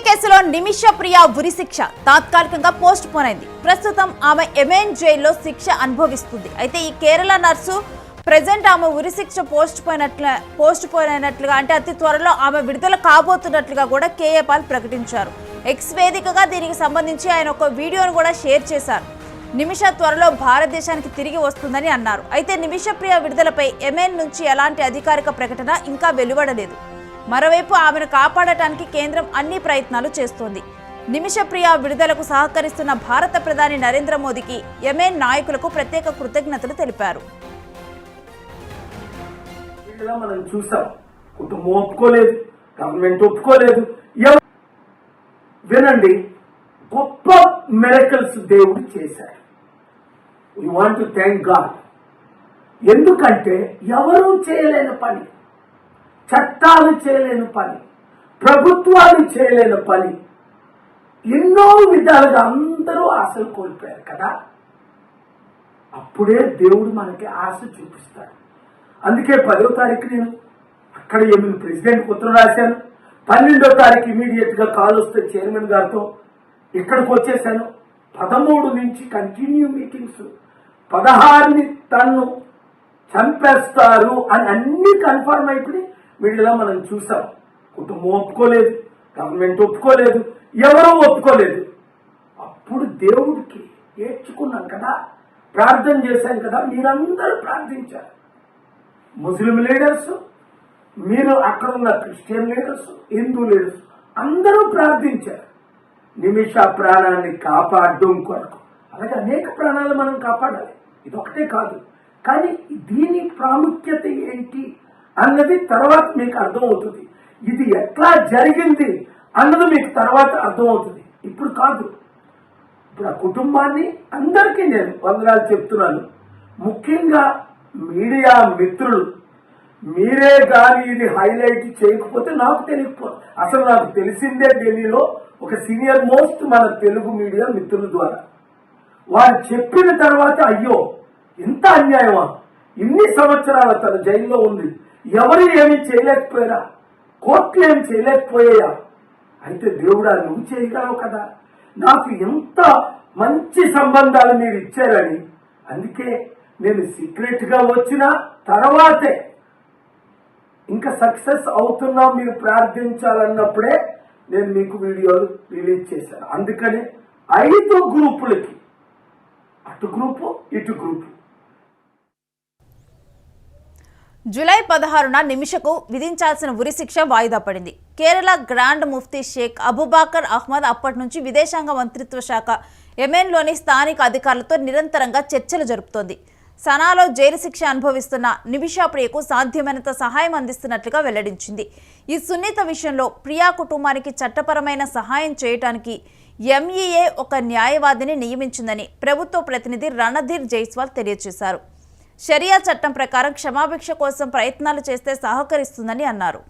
కేసులో నిమిష ప్రియా ఉరిశిక్ష తాత్కాలికంగా పోస్ట్ పోన్ అయింది. ప్రస్తుతం ఆమె యెమెన్ జైల్లో శిక్ష అనుభవిస్తుంది. అయితే ఈ కేరళ నర్సు ప్రెజెంట్ ఆమె ఉరిశిక్ష పోస్ట్ పోన్ అయినట్లుగా అంటే అతి త్వరలో ఆమె విడుదల కాబోతున్నట్లుగా కూడా కేఏ పాల్ ప్రకటించారు. ఎక్స్ వేదికగా దీనికి సంబంధించి ఆయన ఒక వీడియోను కూడా షేర్ చేశారు. నిమిష త్వరలో భారతదేశానికి తిరిగి వస్తుందని అన్నారు. అయితే నిమిష ప్రియ విడుదలపై యెమెన్ నుంచి ఎలాంటి అధికారిక ప్రకటన ఇంకా వెలువడలేదు. మరోవైపు ఆమెను కాపాడటానికి కేంద్రం అన్ని ప్రయత్నాలు చేస్తోంది. నిమిష ప్రియ విడుదలకు సహకరిస్తున్న భారత ప్రధాని నరేంద్ర మోదీకి యెమెన్ నాయకులకు ప్రత్యేక కృతజ్ఞతలు తెలిపారు. మనం చూసాం, కుటుంబం ఒప్పుకోలేదు, గవర్నమెంట్ ఒప్పుకోలేదు. వినండి, గొప్ప మిరకల్స్ దేవుడు చేశాడు. We want to thank God. ఎందుకంటే ఎవరూ చేయలేని పని, చట్టాలు చేయలేని పని, ప్రభుత్వాలు చేయలేని పని, ఎన్నో విధాలుగా అందరూ ఆశలు కోల్పోయారు కదా. అప్పుడే దేవుడు మనకి ఆశ చూపిస్తాడు. అందుకే 10వ తారీఖు నేను అక్కడ ఏమైనా ప్రెసిడెంట్కి ఉత్తరం రాశాను. 12వ తారీఖు ఇమీడియట్ గా కాల్ వస్తే చైర్మన్ గారితో ఇక్కడికి వచ్చేసాను. 13 నుంచి కంటిన్యూ మీటింగ్స్. 16ని తన్ను చంపేస్తారు అని అన్ని కన్ఫర్మ్ అయిపోయి వీడియోలో మనం చూసాం. కుటుంబం ఒప్పుకోలేదు, గవర్నమెంట్ ఒప్పుకోలేదు, ఎవరూ ఒప్పుకోలేదు. అప్పుడు దేవుడికి ఏడ్చుకున్నాం కదా, ప్రార్థన చేశాం కదా. మీరందరూ ప్రార్థించారు. ముస్లిం లీడర్స్, మీరు అక్కడ ఉన్న క్రిస్టియన్ లీడర్స్, హిందూ లీడర్స్ అందరూ ప్రార్థించారు నిమిష ప్రాణాన్ని కాపాడడం కొరకు. అలాగే అనేక ప్రాణాలు మనం కాపాడాలి, ఇదొకటే కాదు. కానీ దీని ప్రాముఖ్యత ఏంటి అన్నది తర్వాత మీకు అర్థమవుతుంది. ఇది ఎట్లా జరిగింది అన్నది మీకు తర్వాత అర్థమవుతుంది, ఇప్పుడు కాదు. ఇప్పుడు ఆ కుటుంబాన్ని అందరికీ నేను వందనాలు చెప్తున్నాను. ముఖ్యంగా మీడియా మిత్రులు, మీరే కానీ ఇది హైలైట్ చేయకపోతే నాకు తెలియకపోతే, అసలు నాకు తెలిసిందే ఢిల్లీలో ఒక సీనియర్ మోస్ట్ మన తెలుగు మీడియా మిత్రుల ద్వారా. వారు చెప్పిన తర్వాత అయ్యో ఇంత అన్యాయమా, ఇన్ని సంవత్సరాల తన జైల్లో ఉంది, ఎవరు ఏమీ చేయలేకపోయారా, కోర్టులు ఏమి చేయలేకపోయాయా, అయితే దేవుడా నువ్వు చేయగలవు కదా, నాకు ఎంత మంచి సంబంధాలు మీరు ఇచ్చారని. అందుకే నేను సీక్రెట్ గా వచ్చిన తర్వాతే ఇంకా సక్సెస్ అవుతున్నా మీరు ప్రార్థించాలన్నప్పుడే నేను మీకు వీడియోలు రిలీజ్ చేశాను. అందుకని 5 గ్రూపులకి, అటు గ్రూపు ఇటు గ్రూపు. జూలై 16న నిమిషకు విధించాల్సిన ఉరిశిక్ష వాయిదా పడింది. కేరళ గ్రాండ్ ముఫ్తీ షేక్ అబుబాకర్ అహ్మద్ అప్పటి నుంచి విదేశాంగ మంత్రిత్వ శాఖ యెమెన్లోని స్థానిక అధికారులతో నిరంతరంగా చర్చలు జరుపుతోంది. సనాలో జైలు శిక్ష అనుభవిస్తున్న నిమిష ప్రియకు సాధ్యమైనంత సహాయం అందిస్తున్నట్లుగా వెల్లడించింది. ఈ సున్నిత విషయంలో ప్రియా కుటుంబానికి చట్టపరమైన సహాయం చేయడానికి ఎంఈఏ ఒక న్యాయవాదిని నియమించిందని ప్రభుత్వ ప్రతినిధి రణధీర్ జైస్వాల్ తెలియజేశారు. షరియా చట్టం ప్రకారం క్షమాభిక్ష కోసం ప్రయత్నాలు చేస్తే సహకరిస్తుందని అన్నారు.